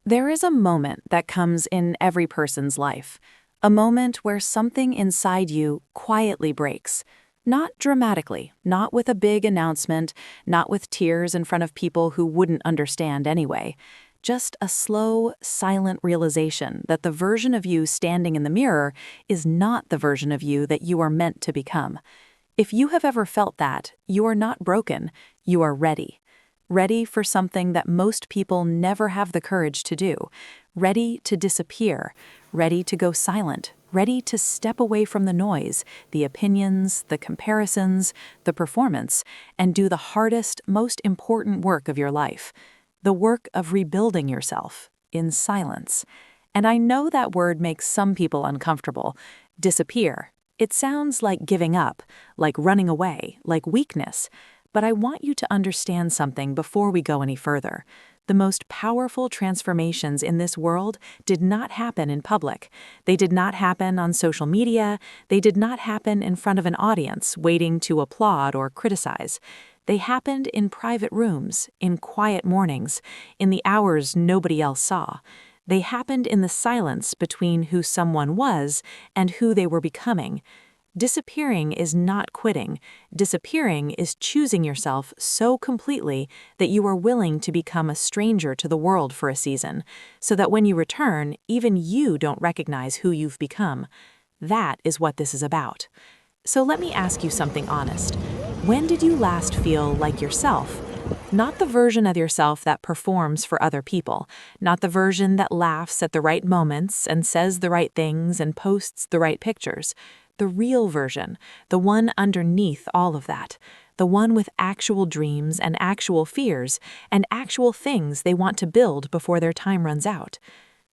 There is a moment that comes in every person's life, a moment where something inside you quietly breaks. Not dramatically, not with a big announcement, not with tears in front of people who wouldn't understand anyway. Just a slow, silent realization that the version of you standing in the mirror is not the version of you that you are meant to become. If you have ever felt that, you are not broken, you are ready. Ready for something that most people never have the courage to do. Ready to disappear. Ready to go silent. Ready to step away from the noise, the opinions, the comparisons, the performance, and do the hardest, most important work of your life. The work of rebuilding yourself in silence. And I know that word makes some people uncomfortable. Disappear. It sounds like giving up, like running away, like weakness. But I want you to understand something before we go any further. The most powerful transformations in this world did not happen in public. They did not happen on social media. They did not happen in front of an audience waiting to applaud or criticize. They happened in private rooms, in quiet mornings, in the hours nobody else saw. They happened in the silence between who someone was and who they were becoming. Disappearing is not quitting. Disappearing is choosing yourself so completely that you are willing to become a stranger to the world for a season, so that when you return, even you don't recognize who you've become. That is what this is about. So let me ask you something honest. When did you last feel like yourself? Not the version of yourself that performs for other people, not the version that laughs at the right moments and says the right things and posts the right pictures. The real version, the one underneath all of that, the one with actual dreams and actual fears and actual things they want to build before their time runs out.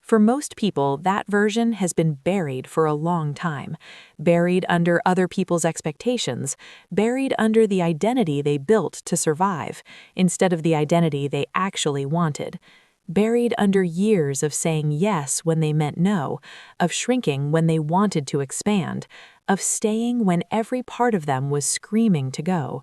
For most people, that version has been buried for a long time, buried under other people's expectations, buried under the identity they built to survive, instead of the identity they actually wanted. Buried under years of saying yes when they meant no, of shrinking when they wanted to expand, of staying when every part of them was screaming to go.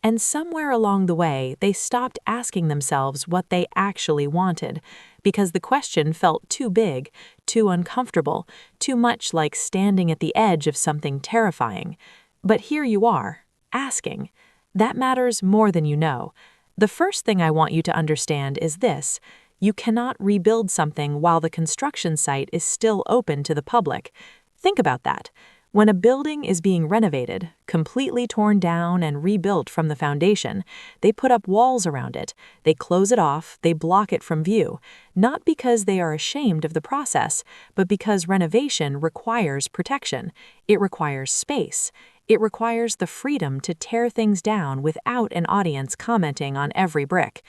And somewhere along the way, they stopped asking themselves what they actually wanted, because the question felt too big, too uncomfortable, too much like standing at the edge of something terrifying. But here you are, asking. That matters more than you know. The first thing I want you to understand is this. You cannot rebuild something while the construction site is still open to the public. Think about that. When a building is being renovated, completely torn down and rebuilt from the foundation, they put up walls around it, they close it off, they block it from view, not because they are ashamed of the process, but because renovation requires protection. It requires space. It requires the freedom to tear things down without an audience commenting on every brick.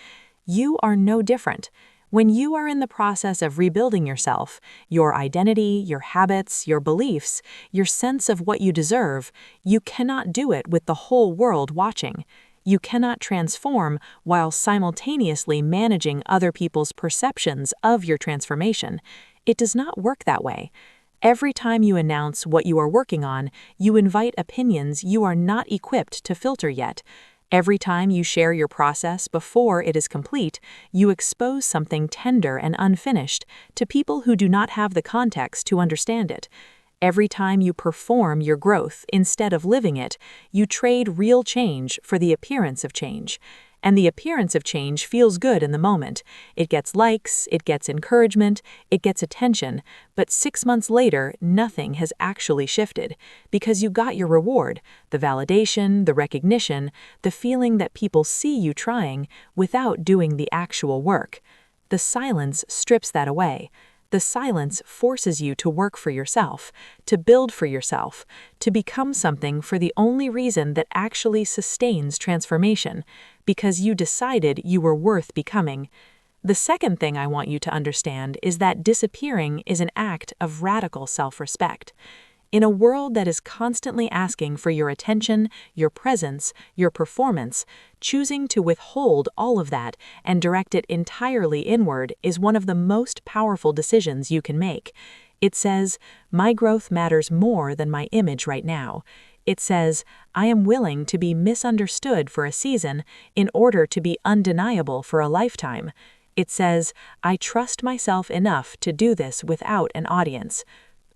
You are no different. When you are in the process of rebuilding yourself, your identity, your habits, your beliefs, your sense of what you deserve, you cannot do it with the whole world watching. You cannot transform while simultaneously managing other people's perceptions of your transformation. It does not work that way. Every time you announce what you are working on, you invite opinions you are not equipped to filter yet. Every time you share your process before it is complete, you expose something tender and unfinished to people who do not have the context to understand it. Every time you perform your growth instead of living it, you trade real change for the appearance of change. And the appearance of change feels good in the moment. It gets likes, it gets encouragement, it gets attention, but 6 months later, nothing has actually shifted because you got your reward, the validation, the recognition, the feeling that people see you trying without doing the actual work. The silence strips that away. The silence forces you to work for yourself, to build for yourself, to become something for the only reason that actually sustains transformation, because you decided you were worth becoming. The second thing I want you to understand is that disappearing is an act of radical self-respect. In a world that is constantly asking for your attention, your presence, your performance, choosing to withhold all of that and direct it entirely inward is one of the most powerful decisions you can make. It says, my growth matters more than my image right now. It says, I am willing to be misunderstood for a season in order to be undeniable for a lifetime. It says, "I trust myself enough to do this without an audience."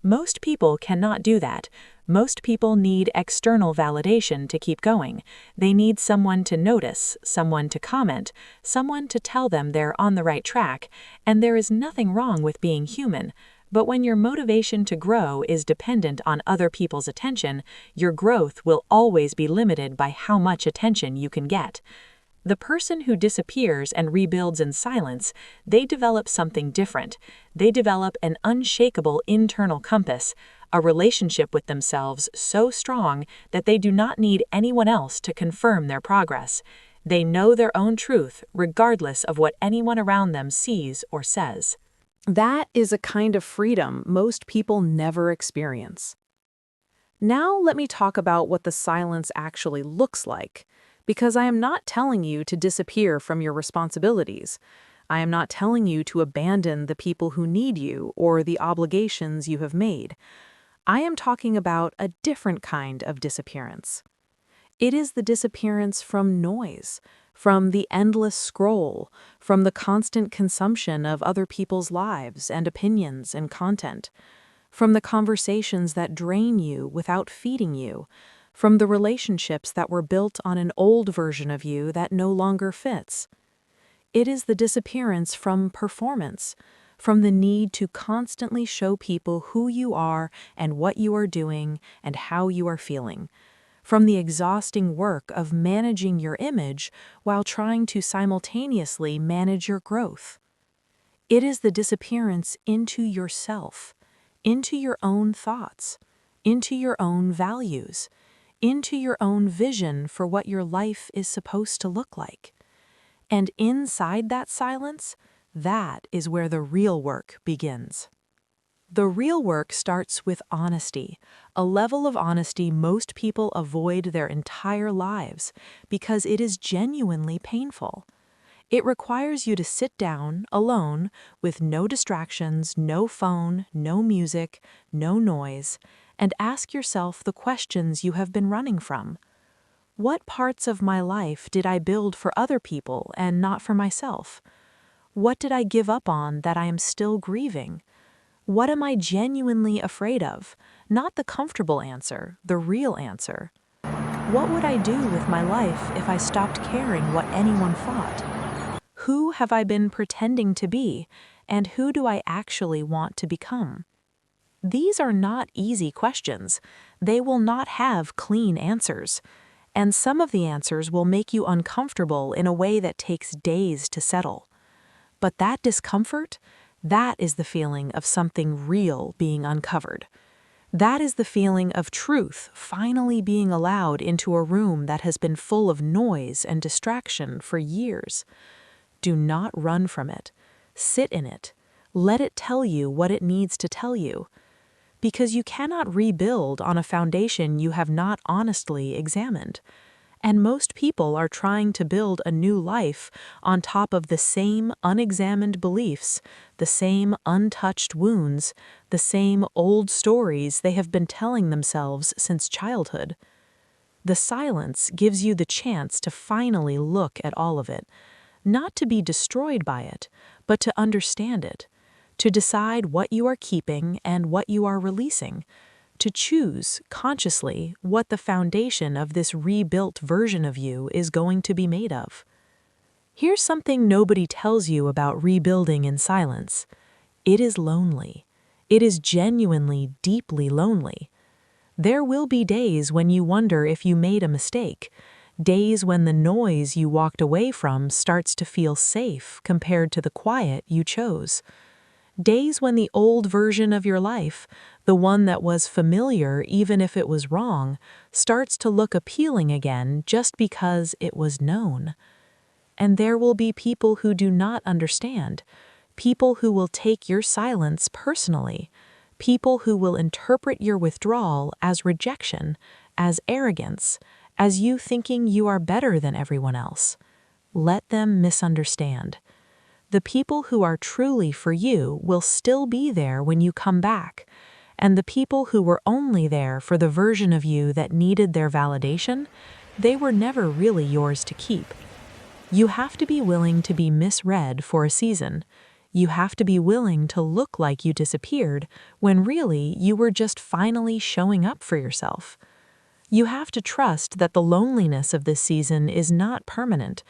Most people cannot do that. Most people need external validation to keep going. They need someone to notice, someone to comment, someone to tell them they're on the right track, and there is nothing wrong with being human. But when your motivation to grow is dependent on other people's attention, your growth will always be limited by how much attention you can get. The person who disappears and rebuilds in silence, they develop something different. They develop an unshakable internal compass, a relationship with themselves so strong that they do not need anyone else to confirm their progress. They know their own truth, regardless of what anyone around them sees or says. That is a kind of freedom most people never experience. Now let me talk about what the silence actually looks like. Because I am not telling you to disappear from your responsibilities. I am not telling you to abandon the people who need you or the obligations you have made. I am talking about a different kind of disappearance. It is the disappearance from noise, from the endless scroll, from the constant consumption of other people's lives and opinions and content, from the conversations that drain you without feeding you, from the relationships that were built on an old version of you that no longer fits. It is the disappearance from performance, from the need to constantly show people who you are and what you are doing and how you are feeling, from the exhausting work of managing your image while trying to simultaneously manage your growth. It is the disappearance into yourself, into your own thoughts, into your own values, into your own vision for what your life is supposed to look like. And inside that silence, that is where the real work begins. The real work starts with honesty, a level of honesty most people avoid their entire lives because it is genuinely painful. It requires you to sit down, alone, with no distractions, no phone, no music, no noise, and ask yourself the questions you have been running from. What parts of my life did I build for other people and not for myself? What did I give up on that I am still grieving? What am I genuinely afraid of? Not the comfortable answer, the real answer. What would I do with my life if I stopped caring what anyone thought? Who have I been pretending to be, and who do I actually want to become? These are not easy questions. They will not have clean answers. And some of the answers will make you uncomfortable in a way that takes days to settle. But that discomfort, that is the feeling of something real being uncovered. That is the feeling of truth finally being allowed into a room that has been full of noise and distraction for years. Do not run from it. Sit in it. Let it tell you what it needs to tell you. Because you cannot rebuild on a foundation you have not honestly examined. And most people are trying to build a new life on top of the same unexamined beliefs, the same untouched wounds, the same old stories they have been telling themselves since childhood. The silence gives you the chance to finally look at all of it, not to be destroyed by it, but to understand it, to decide what you are keeping and what you are releasing, to choose consciously what the foundation of this rebuilt version of you is going to be made of. Here's something nobody tells you about rebuilding in silence. It is lonely. It is genuinely, deeply lonely. There will be days when you wonder if you made a mistake, days when the noise you walked away from starts to feel safe compared to the quiet you chose. Days when the old version of your life, the one that was familiar even if it was wrong, starts to look appealing again just because it was known. And there will be people who do not understand, people who will take your silence personally, people who will interpret your withdrawal as rejection, as arrogance, as you thinking you are better than everyone else. Let them misunderstand. The people who are truly for you will still be there when you come back, and the people who were only there for the version of you that needed their validation, they were never really yours to keep. You have to be willing to be misread for a season. You have to be willing to look like you disappeared when really you were just finally showing up for yourself. You have to trust that the loneliness of this season is not permanent,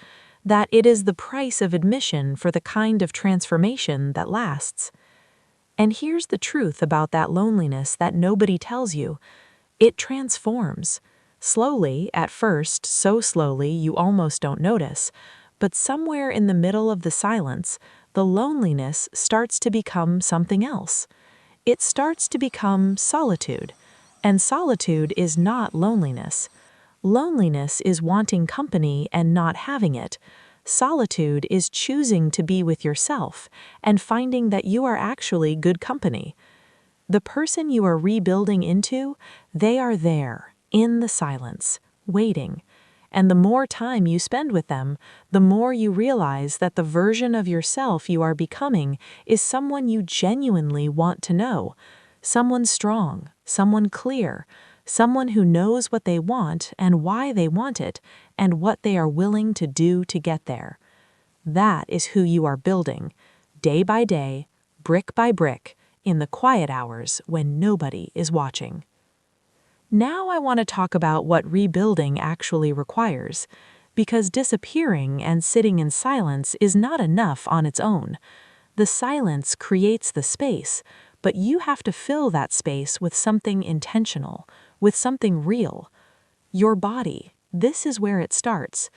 that it is the price of admission for the kind of transformation that lasts. And here's the truth about that loneliness that nobody tells you. It transforms. Slowly, at first, so slowly you almost don't notice, but somewhere in the middle of the silence, the loneliness starts to become something else. It starts to become solitude. And solitude is not loneliness. Loneliness is wanting company and not having it. Solitude is choosing to be with yourself and finding that you are actually good company. The person you are rebuilding into, they are there, in the silence, waiting. And the more time you spend with them, the more you realize that the version of yourself you are becoming is someone you genuinely want to know. Someone strong, someone clear, someone who knows what they want and why they want it, and what they are willing to do to get there. That is who you are building, day by day, brick by brick, in the quiet hours when nobody is watching. Now I want to talk about what rebuilding actually requires, because disappearing and sitting in silence is not enough on its own. The silence creates the space, but you have to fill that space with something intentional, with something real. Your body, this is where it starts.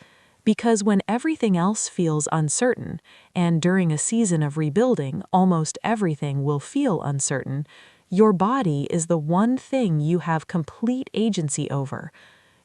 Because when everything else feels uncertain, and during a season of rebuilding, almost everything will feel uncertain, your body is the one thing you have complete agency over.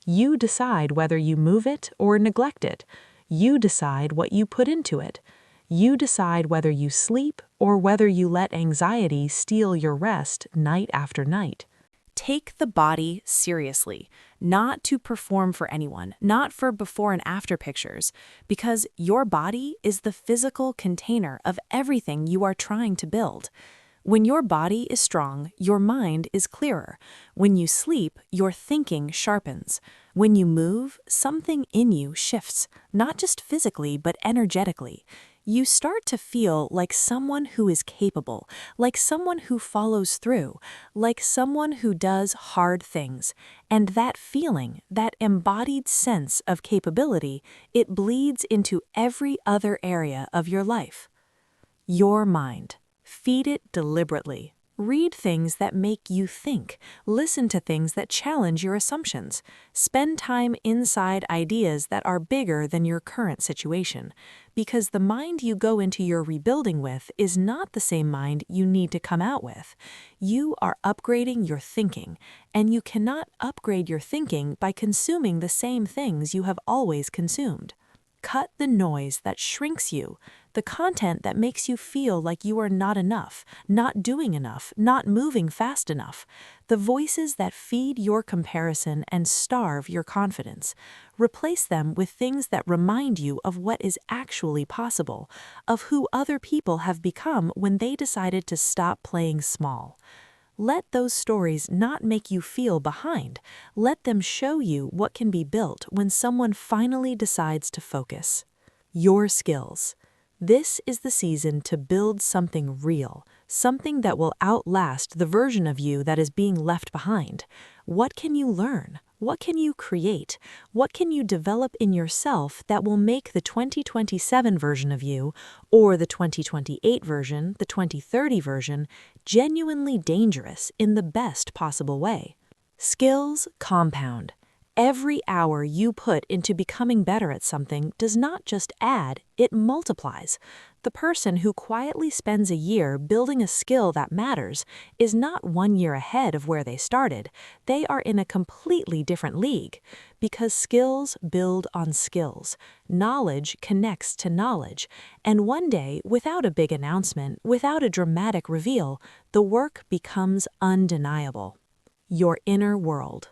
You decide whether you move it or neglect it. You decide what you put into it. You decide whether you sleep or whether you let anxiety steal your rest night after night. Take the body seriously, not to perform for anyone, not for before and after pictures, because your body is the physical container of everything you are trying to build. When your body is strong, your mind is clearer. When you sleep, your thinking sharpens. When you move, something in you shifts, not just physically, but energetically. You start to feel like someone who is capable, like someone who follows through, like someone who does hard things. And that feeling, that embodied sense of capability, it bleeds into every other area of your life. Your mind. Feed it deliberately. Read things that make you think. Listen to things that challenge your assumptions. Spend time inside ideas that are bigger than your current situation. Because the mind you go into your rebuilding with is not the same mind you need to come out with. You are upgrading your thinking, and you cannot upgrade your thinking by consuming the same things you have always consumed. Cut the noise that shrinks you, the content that makes you feel like you are not enough, not doing enough, not moving fast enough, the voices that feed your comparison and starve your confidence. Replace them with things that remind you of what is actually possible, of who other people have become when they decided to stop playing small. Let those stories not make you feel behind. Let them show you what can be built when someone finally decides to focus. Your skills. This is the season to build something real, something that will outlast the version of you that is being left behind. What can you learn? What can you create? What can you develop in yourself that will make the 2027 version of you, or the 2028 version, the 2030 version, genuinely dangerous in the best possible way? Skills compound. Every hour you put into becoming better at something does not just add, it multiplies. The person who quietly spends a year building a skill that matters is not 1 year ahead of where they started. They are in a completely different league. Because skills build on skills. Knowledge connects to knowledge. And one day, without a big announcement, without a dramatic reveal, the work becomes undeniable. Your inner world.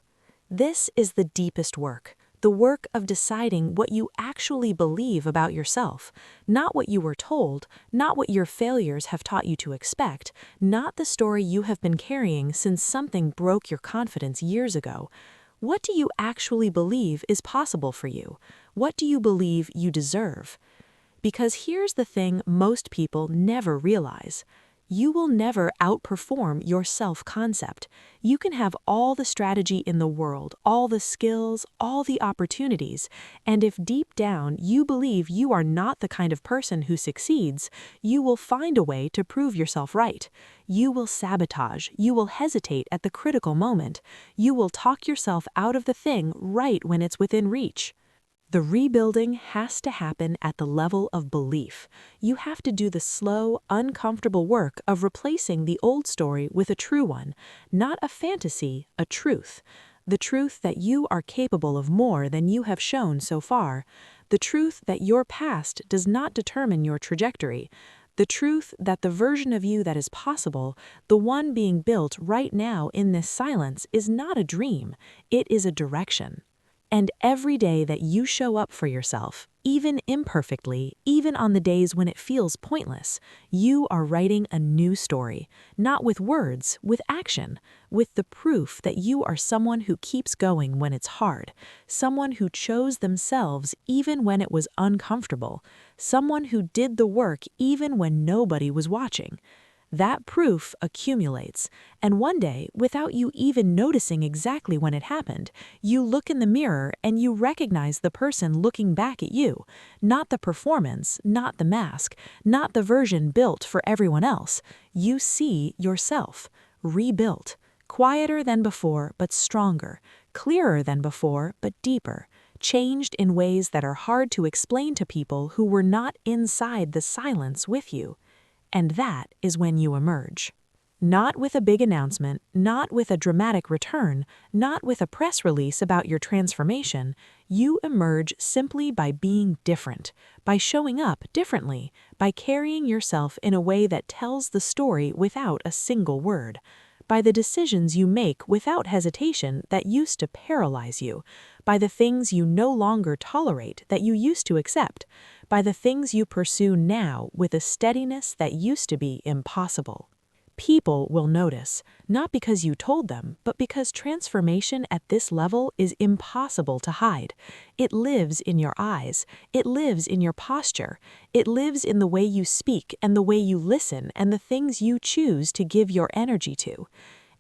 This is the deepest work, the work of deciding what you actually believe about yourself, not what you were told, not what your failures have taught you to expect, not the story you have been carrying since something broke your confidence years ago. What do you actually believe is possible for you? What do you believe you deserve? Because here's the thing most people never realize. You will never outperform your self-concept. You can have all the strategy in the world, all the skills, all the opportunities, and if deep down you believe you are not the kind of person who succeeds, you will find a way to prove yourself right. You will sabotage, you will hesitate at the critical moment, you will talk yourself out of the thing right when it's within reach. The rebuilding has to happen at the level of belief. You have to do the slow, uncomfortable work of replacing the old story with a true one, not a fantasy, a truth. The truth that you are capable of more than you have shown so far. The truth that your past does not determine your trajectory. The truth that the version of you that is possible, the one being built right now in this silence, is not a dream, it is a direction. And every day that you show up for yourself, even imperfectly, even on the days when it feels pointless, you are writing a new story, not with words, with action, with the proof that you are someone who keeps going when it's hard, someone who chose themselves even when it was uncomfortable, someone who did the work even when nobody was watching. That proof accumulates, and one day, without you even noticing exactly when it happened, you look in the mirror and you recognize the person looking back at you, not the performance, not the mask, not the version built for everyone else. You see yourself, rebuilt, quieter than before but stronger, clearer than before but deeper, changed in ways that are hard to explain to people who were not inside the silence with you. And that is when you emerge. Not with a big announcement, not with a dramatic return, not with a press release about your transformation. You emerge simply by being different, by showing up differently, by carrying yourself in a way that tells the story without a single word, by the decisions you make without hesitation that used to paralyze you, by the things you no longer tolerate that you used to accept, by the things you pursue now with a steadiness that used to be impossible. People will notice, not because you told them, but because transformation at this level is impossible to hide. It lives in your eyes, it lives in your posture, it lives in the way you speak and the way you listen and the things you choose to give your energy to.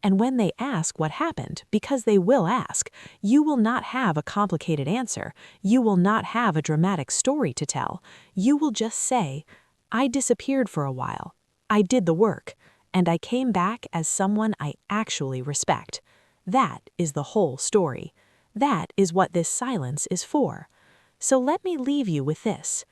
And when they ask what happened, because they will ask, you will not have a complicated answer. You will not have a dramatic story to tell. You will just say, I disappeared for a while. I did the work, and I came back as someone I actually respect. That is the whole story. That is what this silence is for. So let me leave you with this.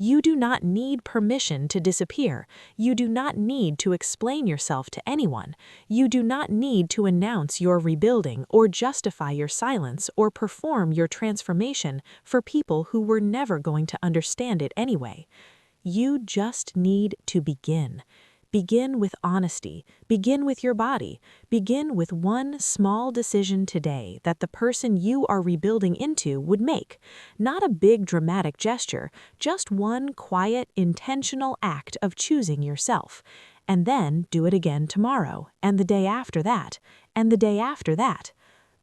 You do not need permission to disappear. You do not need to explain yourself to anyone. You do not need to announce your rebuilding or justify your silence or perform your transformation for people who were never going to understand it anyway. You just need to begin. Begin with honesty. Begin with your body. Begin with one small decision today that the person you are rebuilding into would make. Not a big dramatic gesture, just one quiet, intentional act of choosing yourself. And then do it again tomorrow, and the day after that, and the day after that.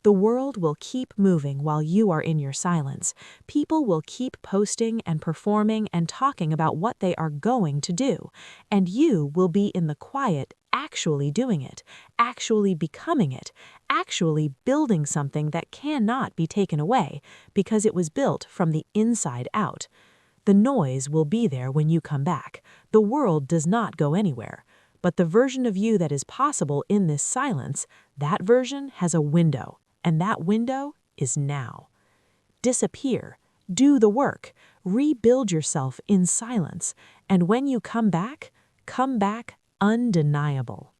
The world will keep moving while you are in your silence. People will keep posting and performing and talking about what they are going to do. And you will be in the quiet, actually doing it, actually becoming it, actually building something that cannot be taken away because it was built from the inside out. The noise will be there when you come back. The world does not go anywhere. But the version of you that is possible in this silence, that version has a window. And that window is now. Disappear, do the work, rebuild yourself in silence, and when you come back undeniable.